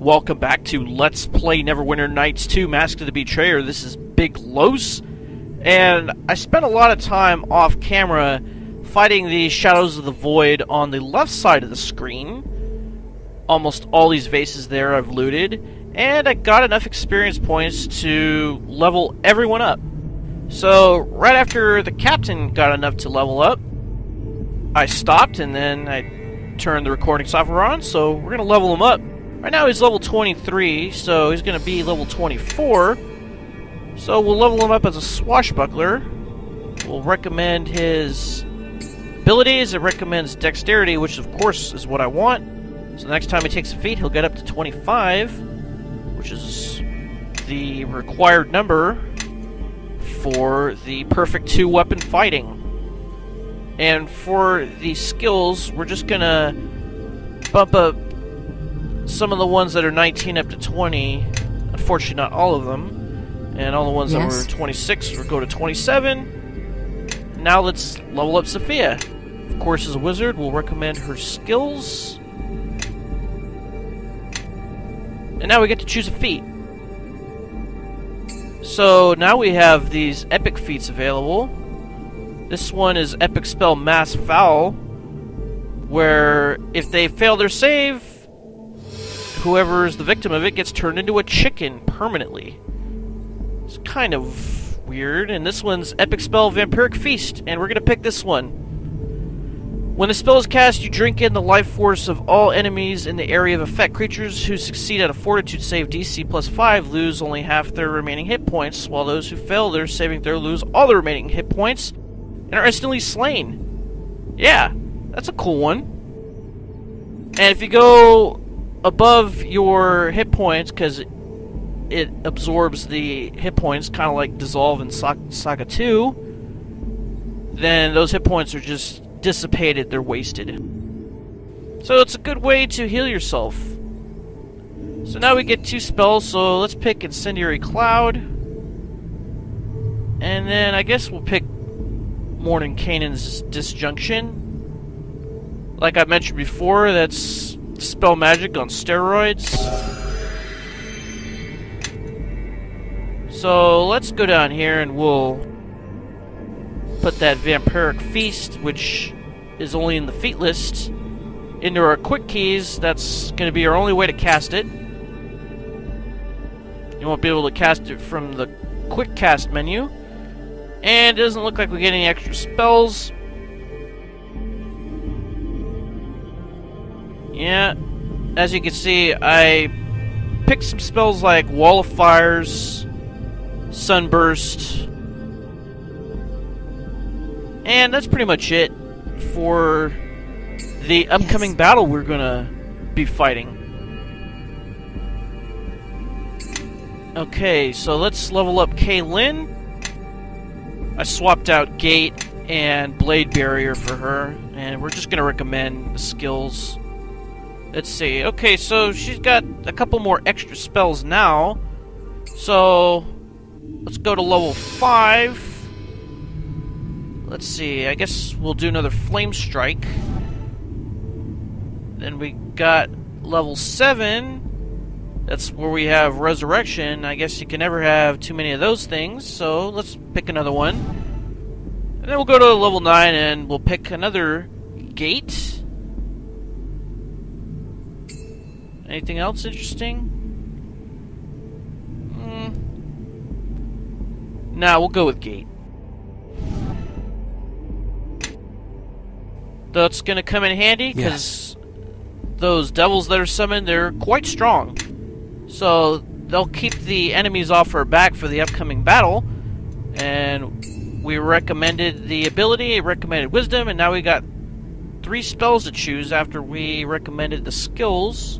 Welcome back to Let's Play Neverwinter Nights 2 Mask of the Betrayer. This is Big Los, and I spent a lot of time off camera fighting the Shadows of the Void on the left side of the screen. Almost all these vases there I've looted, and I got enough experience points to level everyone up. So, right after the captain got enough to level up, I stopped and then I turned the recording software on, so we're going to level him up. Right now he's level 23, so he's going to be level 24. So we'll level him up as a swashbuckler. We'll recommend his abilities. It recommends dexterity, which of course is what I want. So the next time he takes a feat, he'll get up to 25, which is the required number for the perfect two-weapon fighting. And for the skills, we're just going to bump up some of the ones that are 19 up to 20, unfortunately not all of them, and all the ones that were 26 will go to 27. Now let's level up Sophia. Of course, as a wizard, we'll recommend her skills. And now we get to choose a feat. So now we have these epic feats available. This one is Epic Spell Mass Foul, where if they fail their save, whoever is the victim of it gets turned into a chicken permanently. It's kind of weird. And this one's Epic Spell Vampiric Feast, and we're going to pick this one. When the spell is cast, you drink in the life force of all enemies in the area of effect. Creatures who succeed at a Fortitude save DC +5 lose only half their remaining hit points, while those who fail their saving throw lose all their remaining hit points and are instantly slain. Yeah, that's a cool one. And if you go above your hit points, because it absorbs the hit points, kind of like Dissolve in Saga 2, then those hit points are just dissipated, they're wasted. So it's a good way to heal yourself. So now we get two spells, so let's pick Incendiary Cloud. And then I guess we'll pick Mordenkainen's Disjunction. Like I mentioned before, that's spell magic on steroids. So let's go down here and we'll put that Vampiric Feast, which is only in the feat list, into our quick keys. That's going to be our only way to cast it. You won't be able to cast it from the quick cast menu. And it doesn't look like we get any extra spells. Yeah, as you can see, I picked some spells like Wall of Fires, Sunburst, and that's pretty much it for the upcoming battle we're gonna be fighting. Okay, so let's level up Kaylin. I swapped out Gate and Blade Barrier for her, and we're just gonna recommend the skills. Let's see. Okay, so she's got a couple more extra spells now. So let's go to level 5. Let's see. I guess we'll do another Flame Strike. Then we got level 7. That's where we have Resurrection. I guess you can never have too many of those things. So let's pick another one. And then we'll go to level 9 and we'll pick another Gate. Anything else interesting? Nah, we'll go with Gate. That's gonna come in handy, because those devils that are summoned, they're quite strong. So they'll keep the enemies off our back for the upcoming battle. And we recommended the ability, recommended wisdom, and now we got 3 spells to choose after we recommended the skills.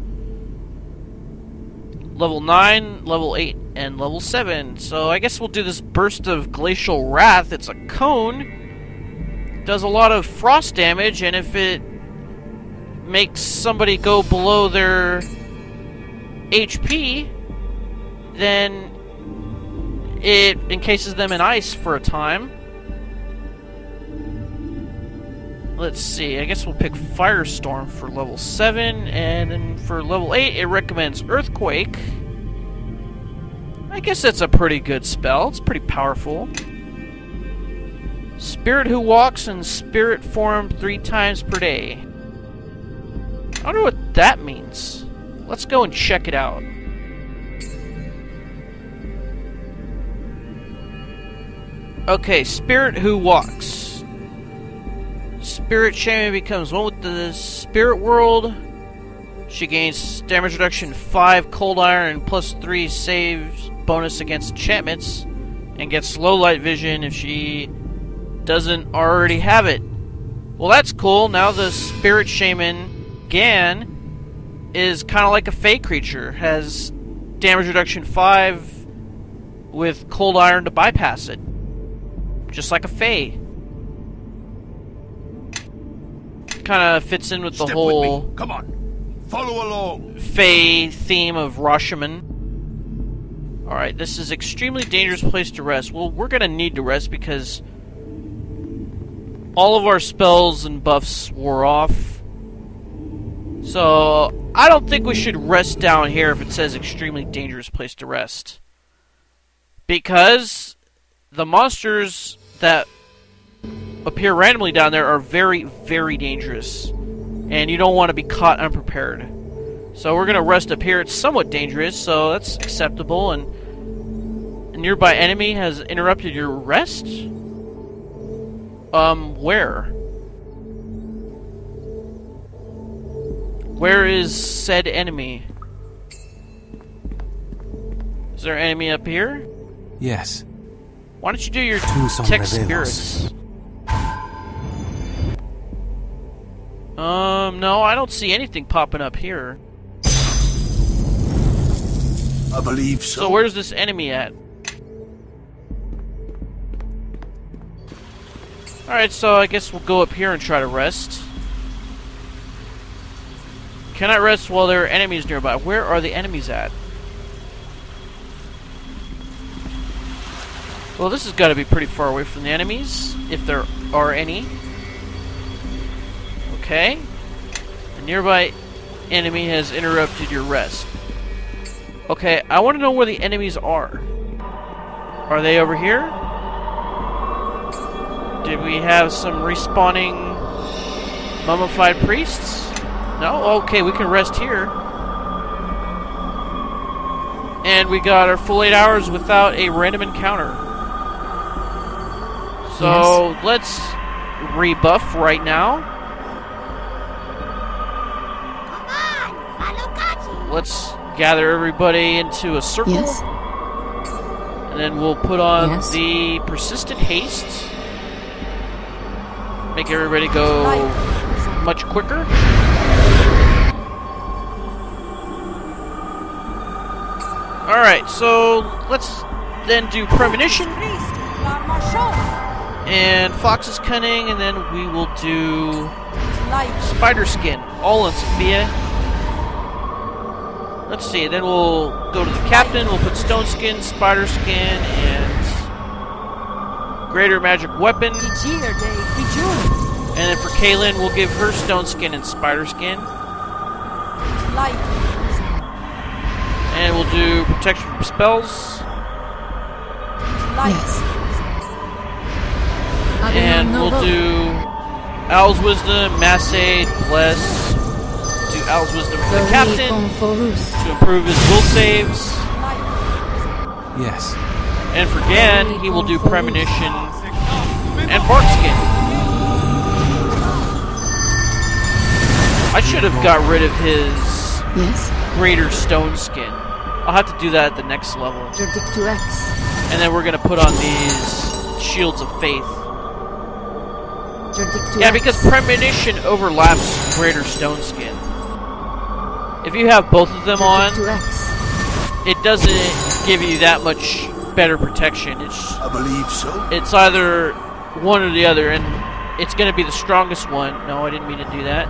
Level 9, level 8, and level 7. So I guess we'll do this Burst of Glacial Wrath. It's a cone. It does a lot of frost damage, and if it makes somebody go below their HP, then it encases them in ice for a time. let's see, I guess we'll pick Firestorm for level 7, and then for level 8 it recommends Earthquake. I guess that's a pretty good spell, it's pretty powerful. Spirit who walks in spirit form 3 times per day. I wonder what that means. Let's go and check it out. Okay, Spirit who walks. Spirit Shaman becomes one with the spirit world. She gains damage reduction 5 cold iron and plus 3 saves bonus against enchantments, and gets low light vision if she doesn't already have it. Well, that's cool. Now the Spirit Shaman Gann is kind of like a Fey creature. Has damage reduction 5 with cold iron to bypass it. Just like a Fey. Kind of fits in with the whole Come on, follow along. Fey theme of Rashomon. Alright, this is extremely dangerous place to rest. Well, we're gonna need to rest because all of our spells and buffs wore off. So, I don't think we should rest down here if it says extremely dangerous place to rest. Because the monsters that appear randomly down there are very, very dangerous. And you don't want to be caught unprepared. So we're going to rest up here. It's somewhat dangerous, so that's acceptable. And a nearby enemy has interrupted your rest? Where? Where is said enemy? Is there an enemy up here? Yes. Why don't you do your tech spirits? No, I don't see anything popping up here. I believe so. So where's this enemy at? Alright, so I guess we'll go up here and try to rest. Cannot rest while there are enemies nearby. Where are the enemies at? Well, this has got to be pretty far away from the enemies, if there are any. Okay. A nearby enemy has interrupted your rest. Okay, I want to know where the enemies are. Are they over here? Did we have some respawning mummified priests? No? Okay, we can rest here. And we got our full 8 hours without a random encounter. So, yes. Let's rebuff right now. Let's gather everybody into a circle. Yes. And then we'll put on the persistent haste. Make everybody go much quicker. Alright, so let's then do premonition. And Fox's Cunning, and then we will do Spider Skin. All in Sophia. Let's see, then we'll go to the captain, we'll put Stone Skin, Spider Skin, and Greater Magic Weapon. And then for Kaylin, we'll give her Stone Skin and Spider Skin. And we'll do Protection from Spells. Yes. And we'll do Owl's Wisdom, Mass Aid, Bless. Do Owl's Wisdom for the captain to improve his will saves. Yes. And for Gann, he will do Premonition and Bark Skin. I should have got rid of his Greater Stone Skin. I'll have to do that at the next level. And then we're going to put on these Shields of Faith. Yeah, because Premonition overlaps Greater Stone Skin. If you have both of them on, it doesn't give you that much better protection. I believe so. It's either one or the other, and it's going to be the strongest one. No, I didn't mean to do that.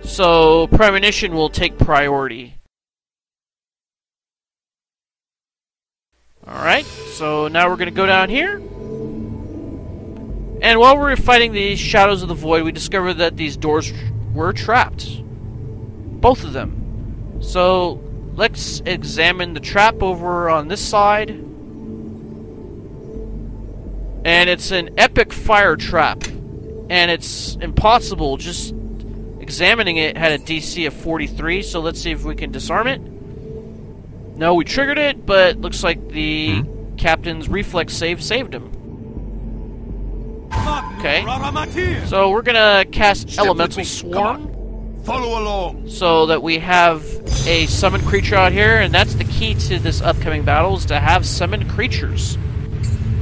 So, Premonition will take priority. Alright, so now we're going to go down here. And while we were fighting the Shadows of the Void, we discovered that these doors were trapped. Both of them. So, let's examine the trap over on this side. And it's an epic fire trap. And it's impossible. Just examining it had a DC of 43, so let's see if we can disarm it. No, we triggered it, but looks like the captain's reflex save saved him. Okay. So we're gonna cast Elemental Swarm. Follow along. So that we have a summoned creature out here, and that's the key to this upcoming battle, is to have summoned creatures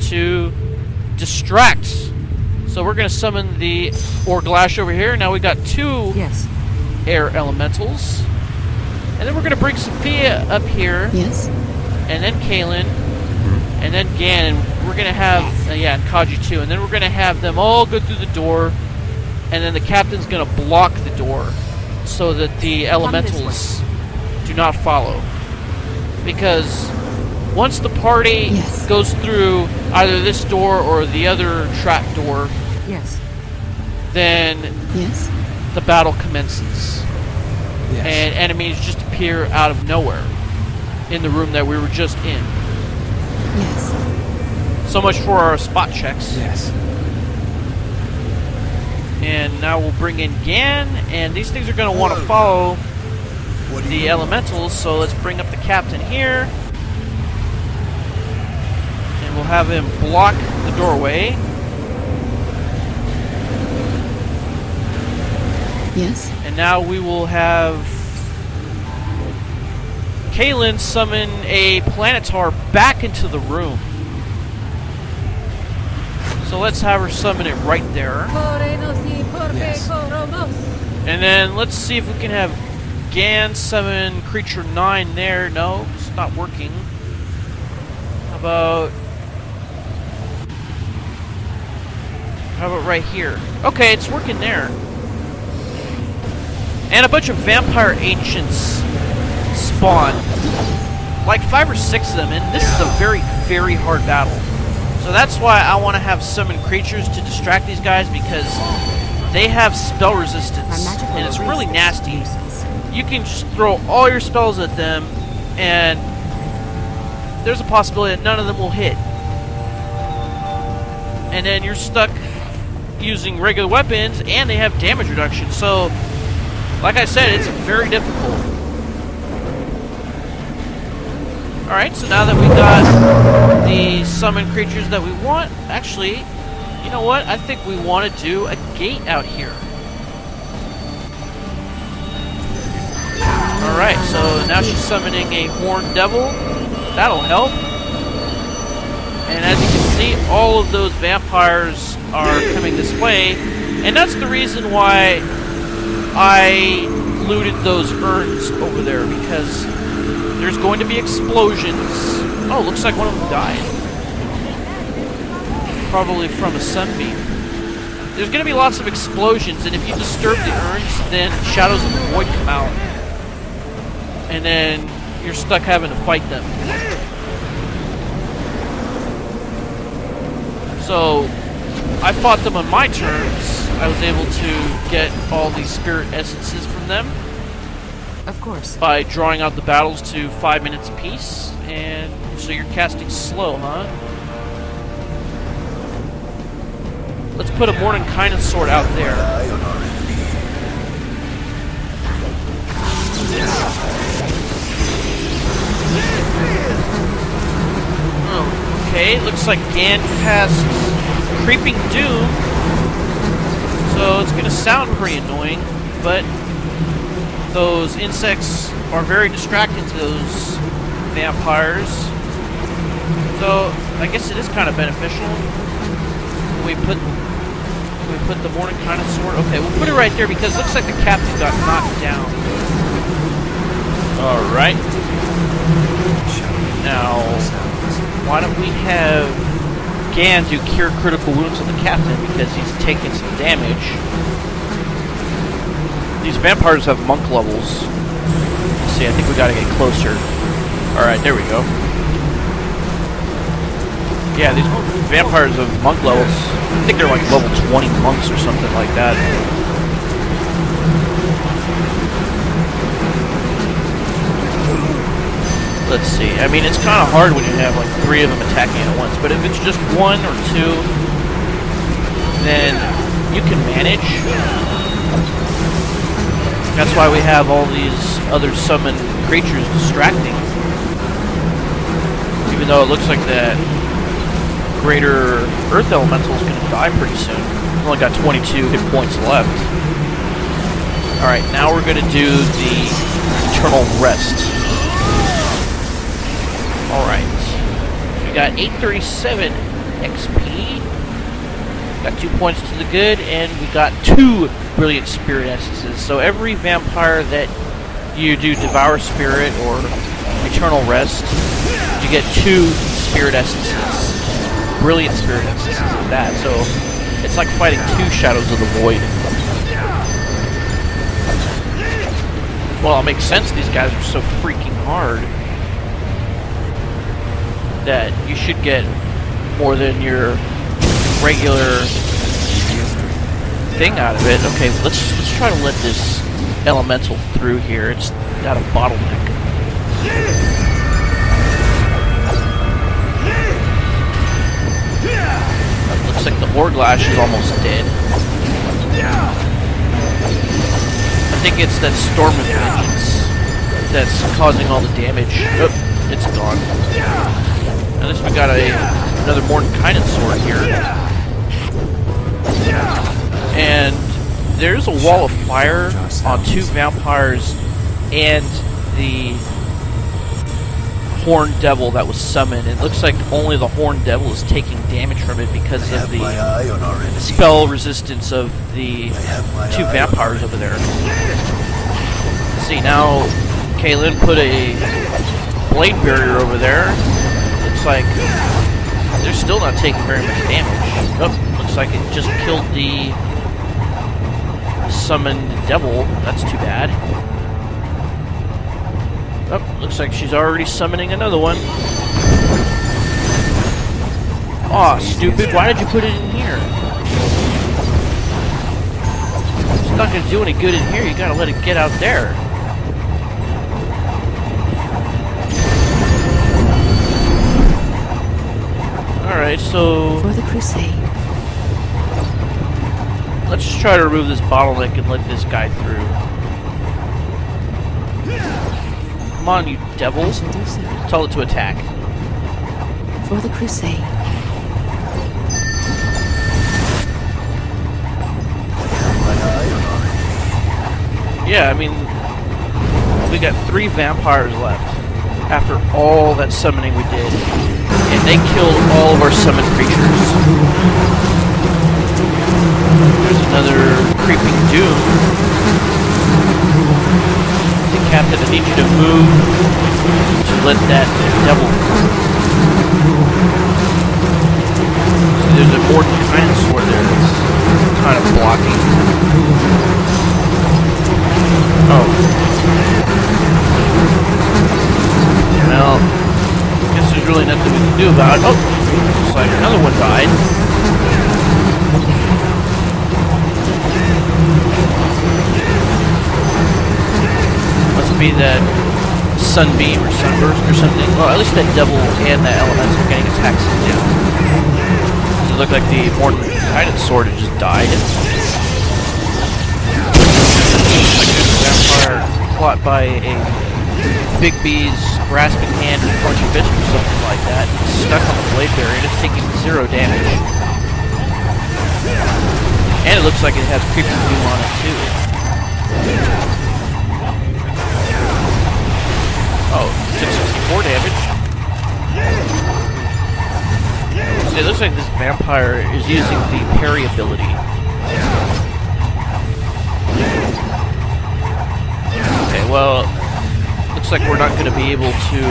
to distract. So we're gonna summon the Orglash over here. Now we got 2 air elementals. And then we're gonna bring Sophia up here. Yes. And then Kaylin. And then Gann. And we're gonna have and Kaji too. And then we're gonna have them all go through the door. And then the captain's gonna block the door so that the elementals do not follow. Because once the party goes through either this door or the other trap door, then the battle commences. And enemies just appear out of nowhere in the room that we were just in. So much for our spot checks. And now we'll bring in Gann, and these things are going to want to follow the elementals, so let's bring up the captain here. And we'll have him block the doorway. And now we will have Kaylin summon a Planetar back into the room. So let's have her summon it right there. And then let's see if we can have Gann summon creature 9 there. No, it's not working. How about right here? Okay, it's working there. And a bunch of vampire ancients spawn. Like 5 or 6 of them, and this is a very, very hard battle. So that's why I want to have summoned creatures to distract these guys, because they have spell resistance, and it's really nasty. You can just throw all your spells at them, and there's a possibility that none of them will hit. And then you're stuck using regular weapons, and they have damage reduction. So, like I said, it's very difficult. Alright, so now that we got the summoned creatures that we want, actually, you know what? I think we want to do a gate out here. Alright, so now she's summoning a Horned Devil. That'll help. And as you can see, all of those vampires are coming this way. And that's the reason why I looted those urns over there, because there's going to be explosions. Oh, looks like one of them died. Probably from a sunbeam. There's going to be lots of explosions, and if you disturb the urns, then Shadows of the Void come out. And then you're stuck having to fight them. So, I fought them on my terms. I was able to get all these spirit essences from them. Of course. By drawing out the battles to 5 minutes apiece. And so you're casting slow, huh? Let's put a Morning Kindness Sword out there. Oh, okay, looks like Gann cast Creeping Doom. So it's going to sound pretty annoying, but those insects are very distracting to those vampires. So I guess it is kind of beneficial. We put the Morning Kindness Sword. Okay, we'll put it right there because it looks like the captain got knocked down. Alright. Now, why don't we have Gann do Cure Critical Wounds on the captain, because he's taking some damage. These vampires have monk levels. Let's see, I think we gotta get closer. Alright, there we go. Yeah, these vampires of monk levels, I think they're like level 20 monks or something like that. Let's see. I mean, it's kind of hard when you have like 3 of them attacking at once, but if it's just 1 or 2, then you can manage. That's why we have all these other summoned creatures distracting. Even though it looks like that greater earth elemental is going to die pretty soon. We've only got 22 hit points left. Alright, now we're going to do the Eternal Rest. Alright. We got 837 XP. Got 2 points to the good, and we got 2 Brilliant Spirit Essences. So every vampire that you do Devour Spirit or Eternal Rest, you get 2 Spirit Essences. Brilliant Spirit Essences of that. So it's like fighting 2 Shadows of the Void. Well, it makes sense. These guys are so freaking hard that you should get more than your regular thing out of it. Okay, let's try to let this elemental through here. It's got a bottleneck. Looks like the Orglash is almost dead. I think it's that Storm of Vengeance that's causing all the damage. Oh, it's gone. At least we got another Mordenkainen sword here. And there's a wall of fire on 2 vampires and the Horned Devil that was summoned. It looks like only the Horned Devil is taking damage from it because of the spell resistance of the 2 vampires over there. Let's see, now Kaylin put a blade barrier over there. Looks like they're still not taking very much damage. Oh, looks like it just killed the summoned devil. That's too bad. Oh, looks like she's already summoning another one. Aw, stupid. Why did you put it in here? It's not going to do any good in here. You gotta let it get out there. Alright, so For the crusade. Let's just try to remove this bottleneck and let this guy through. Come on, you devils. So. Tell it to attack. For the crusade. Yeah, I mean, we got 3 vampires left after all that summoning we did. And they killed all of our summoned creatures. There's another Creeping Doom. The Captain, I need you to move to let that devil through. So there's a Mordenkainen sword there that's kind of blocking. Oh. Well, I guess there's really nothing we can do about it. Oh! Looks like another one died. Must be that sunbeam or sunburst or something. Well, at least that devil and that elemental are getting attacks down. It looked like the Mordenkainen sword had just died. Like a vampire caught by a big bee's grasping hand and crunchy fist or something like that. It's stuck on the blade barrier and it's taking 0 damage. And it looks like it has Creeping Doom on it too. Oh, took 64 damage. So it looks like this vampire is using the parry ability. Okay, well, looks like we're not going to be able to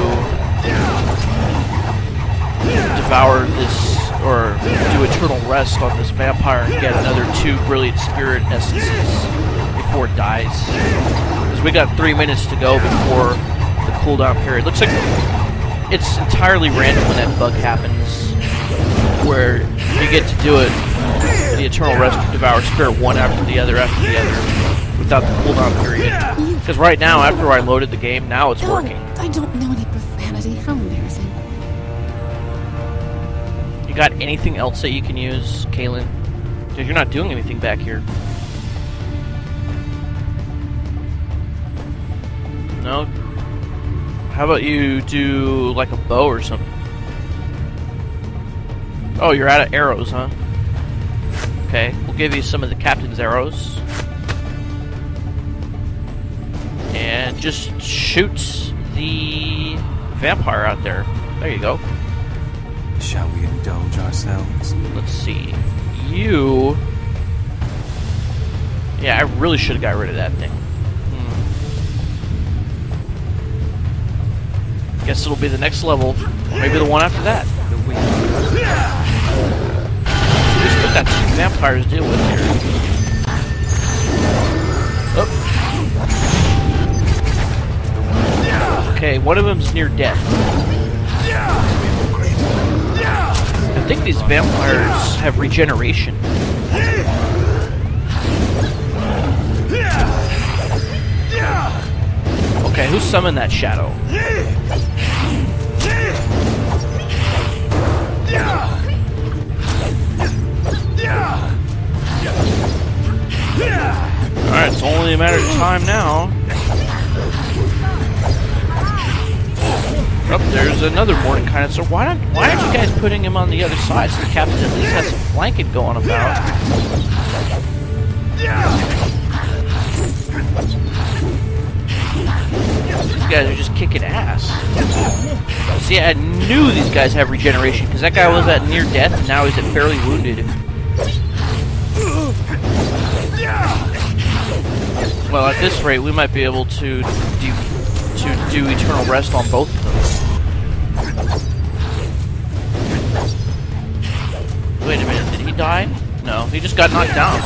devour this or do Eternal Rest on this vampire and get another 2 Brilliant Spirit Essences before it dies. Because we got 3 minutes to go before the cooldown period. Looks like it's entirely random when that bug happens. where you get to do it, the Eternal Rest Devour Spirit one after the other without the cooldown period. Because right now, after I loaded the game, now it's working. I don't know any profanity. How embarrassing. You got anything else that you can use, Kaylin? Because you're not doing anything back here. No? How about you do like a bow or something? Oh, you're out of arrows, huh? Okay, we'll give you some of the captain's arrows. And just shoot the vampire out there. There you go. Shall we indulge ourselves? Let's see. You... Yeah, I really should have got rid of that thing. Guess it'll be the next level. Or maybe the one after that. Just what that two vampires deal with here. Oh. Okay, one of them's near death. I think these vampires have regeneration. Okay, who summoned that shadow? Alright, it's only a matter of time now. Oh, there's another Mordenkainen. So why aren't you guys putting him on the other side so the captain at least has some flanking going about? These guys are just kicking ass. See, I knew these guys have regeneration because that guy was at near death and now he's at barely wounded. Well, at this rate, we might be able to do Eternal Rest on both of them. Wait a minute, did he die? No, he just got knocked down.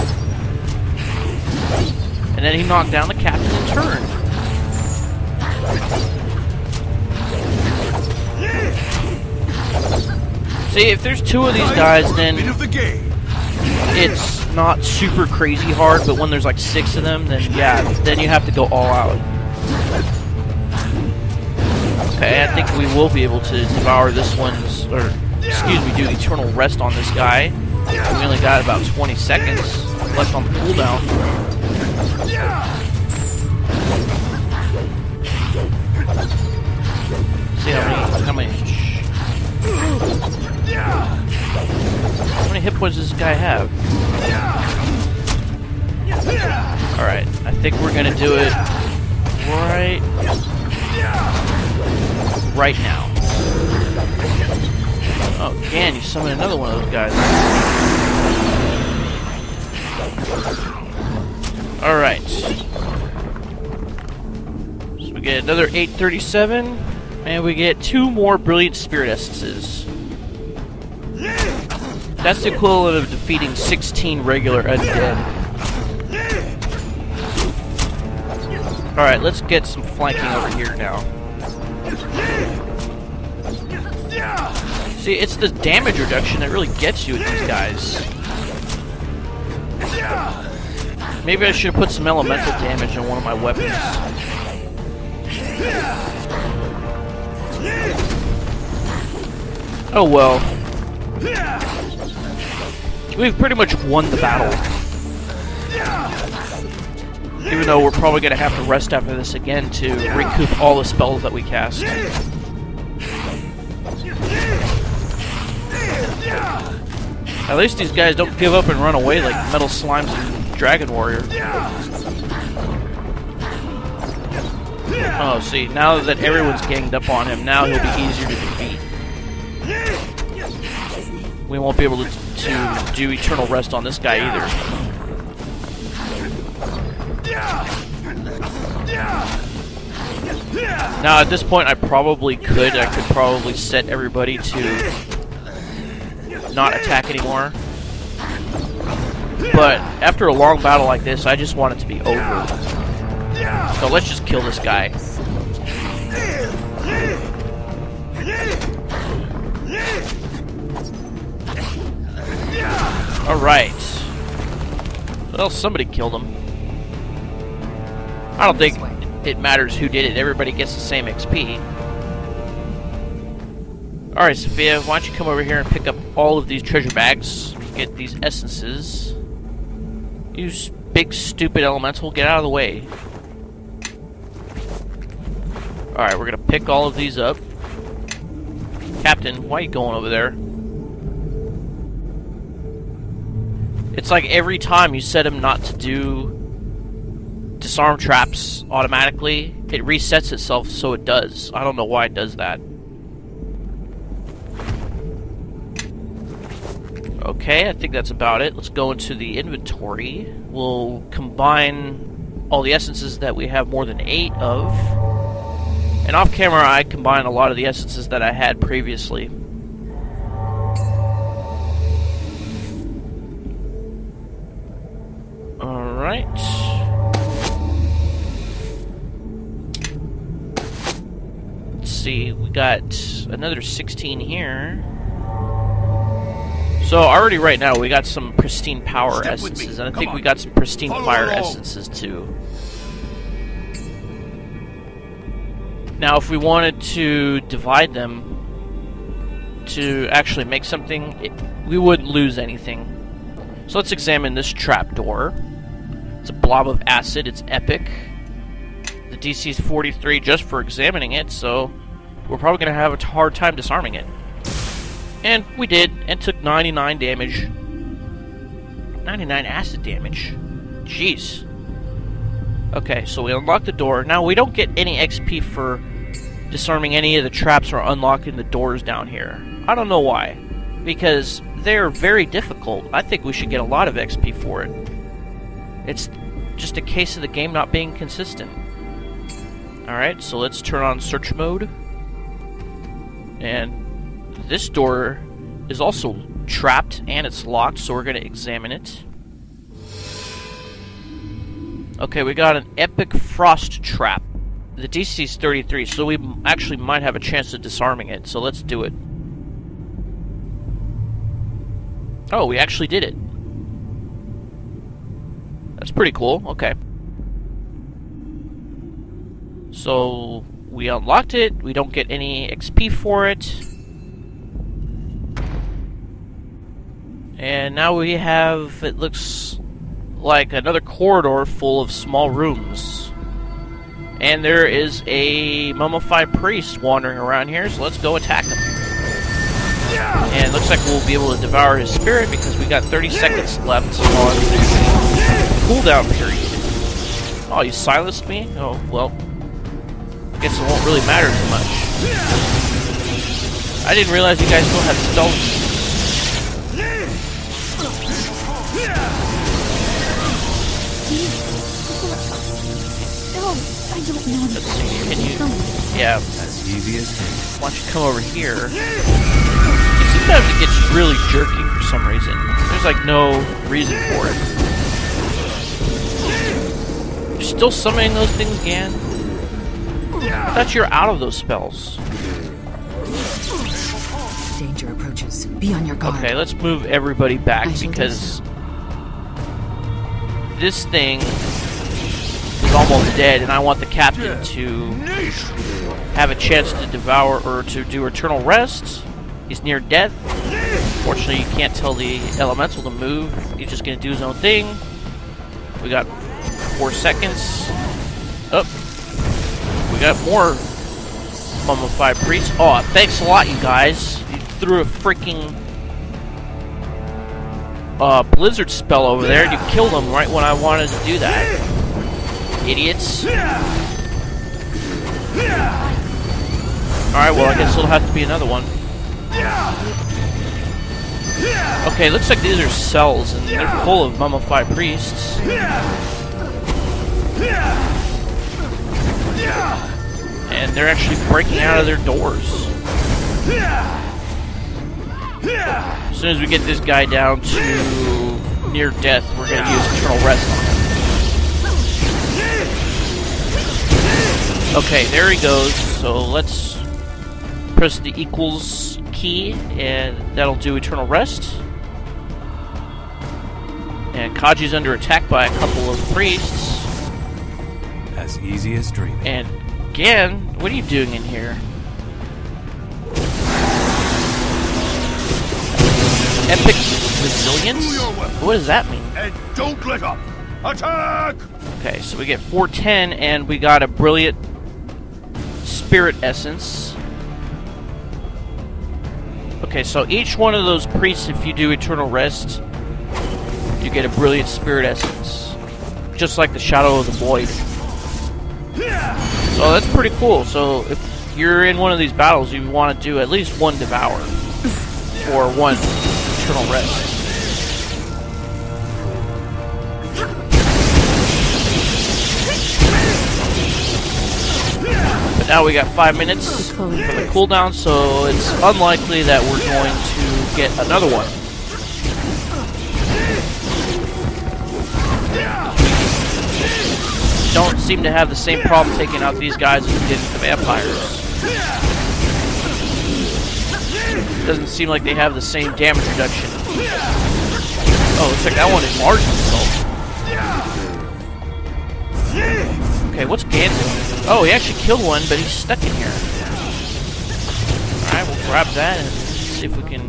And then he knocked down the captain in turn. See, if there's two of these guys, then it's not super crazy hard, but when there's like 6 of them, then yeah, then you have to go all out. Okay, I think we will be able to devour this one's, or excuse me, do Eternal Rest on this guy. We only got about 20 seconds left on the cooldown. See how many hit points does this guy have? Alright, I think we're gonna do it right now. Oh, again, you summoned another one of those guys. Alright. So we get another 837, and we get 2 more Brilliant Spirit Essences. That's the equivalent of defeating 16 regular undead. Alright, let's get some flanking over here now. See, it's the damage reduction that really gets you with these guys. Maybe I should have put some elemental damage on one of my weapons. Oh well. We've pretty much won the battle. Even though we're probably going to have to rest after this again to recoup all the spells that we cast. At least these guys don't give up and run away like Metal Slimes and Dragon Warrior. Oh, see, now that everyone's ganged up on him, now he'll be easier to defeat. We won't be able to do Eternal Rest on this guy either. Now, at this point, I probably could. I could probably set everybody to not attack anymore. But after a long battle like this, I just want it to be over. So let's just kill this guy. Alright. Well, somebody killed him. I don't think it matters who did it. Everybody gets the same XP. Alright, Sophia, why don't you come over here and pick up all of these treasure bags. Get these essences. You big stupid elemental, get out of the way. Alright, we're gonna pick all of these up. Captain, why are you going over there? It's like every time you set him not to do disarm traps automatically, it resets itself, so it does. I don't know why it does that. Okay, I think that's about it. Let's go into the inventory. We'll combine all the essences that we have more than 8 of. And off camera, I combined a lot of the essences that I had previously. Alright. Let's see, we got another 16 here. So already right now we got some pristine power essences, and I think we got some pristine fire essences too. Now if we wanted to divide them to actually make something, we wouldn't lose anything. So let's examine this trapdoor. It's a blob of acid, it's epic. The DC is 43 just for examining it, so we're probably going to have a hard time disarming it. And we did, and took 99 damage. 99 acid damage. Jeez. Okay, so we unlock the door. Now, we don't get any XP for disarming any of the traps or unlocking the doors down here. I don't know why. Because they're very difficult. I think we should get a lot of XP for it. It's just a case of the game not being consistent. Alright, so let's turn on search mode. And this door is also trapped and it's locked, so we're going to examine it. Okay, we got an epic frost trap. The DC is 33, so we actually might have a chance of disarming it, so let's do it. Oh, we actually did it. That's pretty cool, okay. So, we unlocked it, we don't get any XP for it. And now we have, it looks like another corridor full of small rooms. And there is a mummified priest wandering around here, so let's go attack him. And it looks like we'll be able to devour his spirit because we got 30 seconds left on the cooldown period. Oh, you silenced me? Oh, well. I guess it won't really matter too much. I didn't realize you guys still had stealth. Let's see, can you... Yeah. Why don't you come over here? Sometimes it gets really jerky for some reason. There's like no reason for it. You're still summoning those things, Gann? I thought you're out of those spells. Danger approaches. Be on your guard. Okay, let's move everybody back because this thing is almost dead, and I want the captain to have a chance to devour or to do eternal rest. He's near death. Fortunately, you can't tell the elemental to move. He's just going to do his own thing. We got 4 seconds. Oh, we got more mummified priests. Oh, thanks a lot, you guys. You threw a freaking blizzard spell over there, and you killed him right when I wanted to do that. Idiots. Alright, well, I guess it'll have to be another one. Okay, looks like these are cells, and they're full of mummified priests. And they're actually breaking out of their doors. As soon as we get this guy down to near death, we're going to use Eternal Rest on him. Okay, there he goes. So let's press the equals key, and that'll do Eternal Rest. And Kaji's under attack by a couple of priests. As easy as dreaming. And Gann, what are you doing in here? Epic resilience? What does that mean? And don't let up! Attack! Okay, so we get 410, and we got a brilliant spirit essence. Okay, so each one of those priests, if you do Eternal Rest, you get a brilliant spirit essence. Just like the Shadow of the Void. So that's pretty cool. So if you're in one of these battles, you want to do at least one Devour. Or one Eternal Rest. But now we got 5 minutes for the cooldown, so it's unlikely that we're going to get another one. Don't seem to have the same problem taking out these guys as we did with the vampires. Doesn't seem like they have the same damage reduction. Oh, looks like that one enlarged himself. Okay, what's Gann doing? Oh, he actually killed one, but he's stuck in here. Alright, we'll grab that and see if we can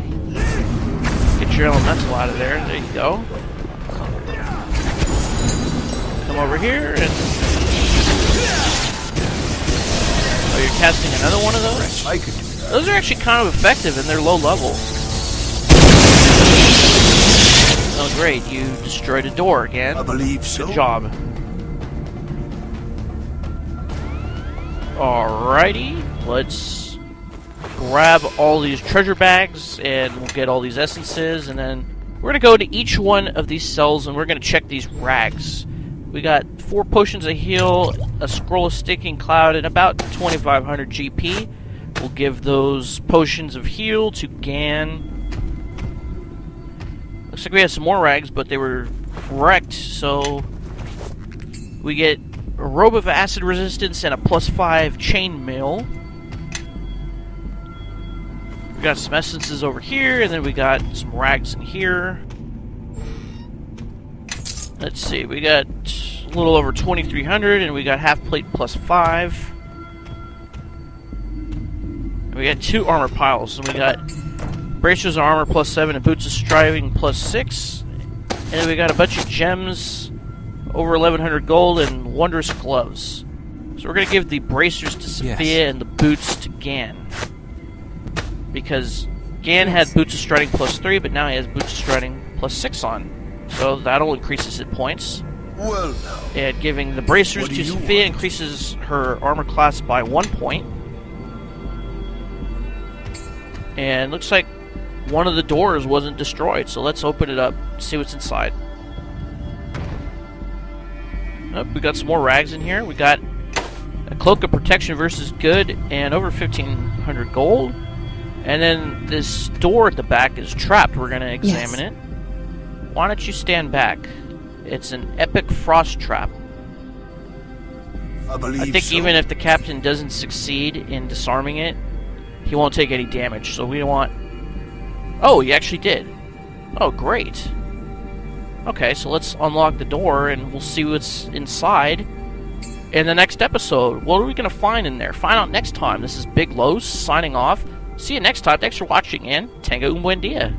get your elemental out of there. There you go. Come over here and... Oh, you're casting another one of those? I could do that. Those are actually kind of effective and they're low level. Oh great, you destroyed a door again. I believe so. Good job. Alrighty, let's grab all these treasure bags and we'll get all these essences, and then we're going to go to each one of these cells and we're going to check these rags. We got 4 potions of heal, a scroll of sticking cloud, and about 2,500 GP. We'll give those potions of heal to Gann. Looks like we have some more rags, but they were wrecked, so we get a robe of acid resistance and a +5 chainmail. We got some essences over here, and then we got some rags in here. Let's see, we got a little over 2,300, and we got half plate +5. We got 2 armor piles, and we got bracers of armor +7 and boots of striving +6. And then we got a bunch of gems, over 1,100 gold, and wondrous gloves. So we're going to give the bracers to Sophia and the boots to Gann. Because Gann had boots of striding +3, but now he has boots of striding +6 on. So that'll increase his hit points. Well, now. And giving the bracers to Sophia increases her armor class by 1 point. And looks like one of the doors wasn't destroyed, so let's open it up, see what's inside. Oh, we got some more rags in here. We got a cloak of protection versus good and over 1,500 gold. And then this door at the back is trapped. We're going to examine it. Why don't you stand back? It's an epic frost trap. I think so. Even if the captain doesn't succeed in disarming it, he won't take any damage, so we don't want... Oh, he actually did. Oh, great. Okay, so let's unlock the door, and we'll see what's inside in the next episode. What are we going to find in there? Find out next time. This is Big Los signing off. See you next time. Thanks for watching, and Tenga un buen dia.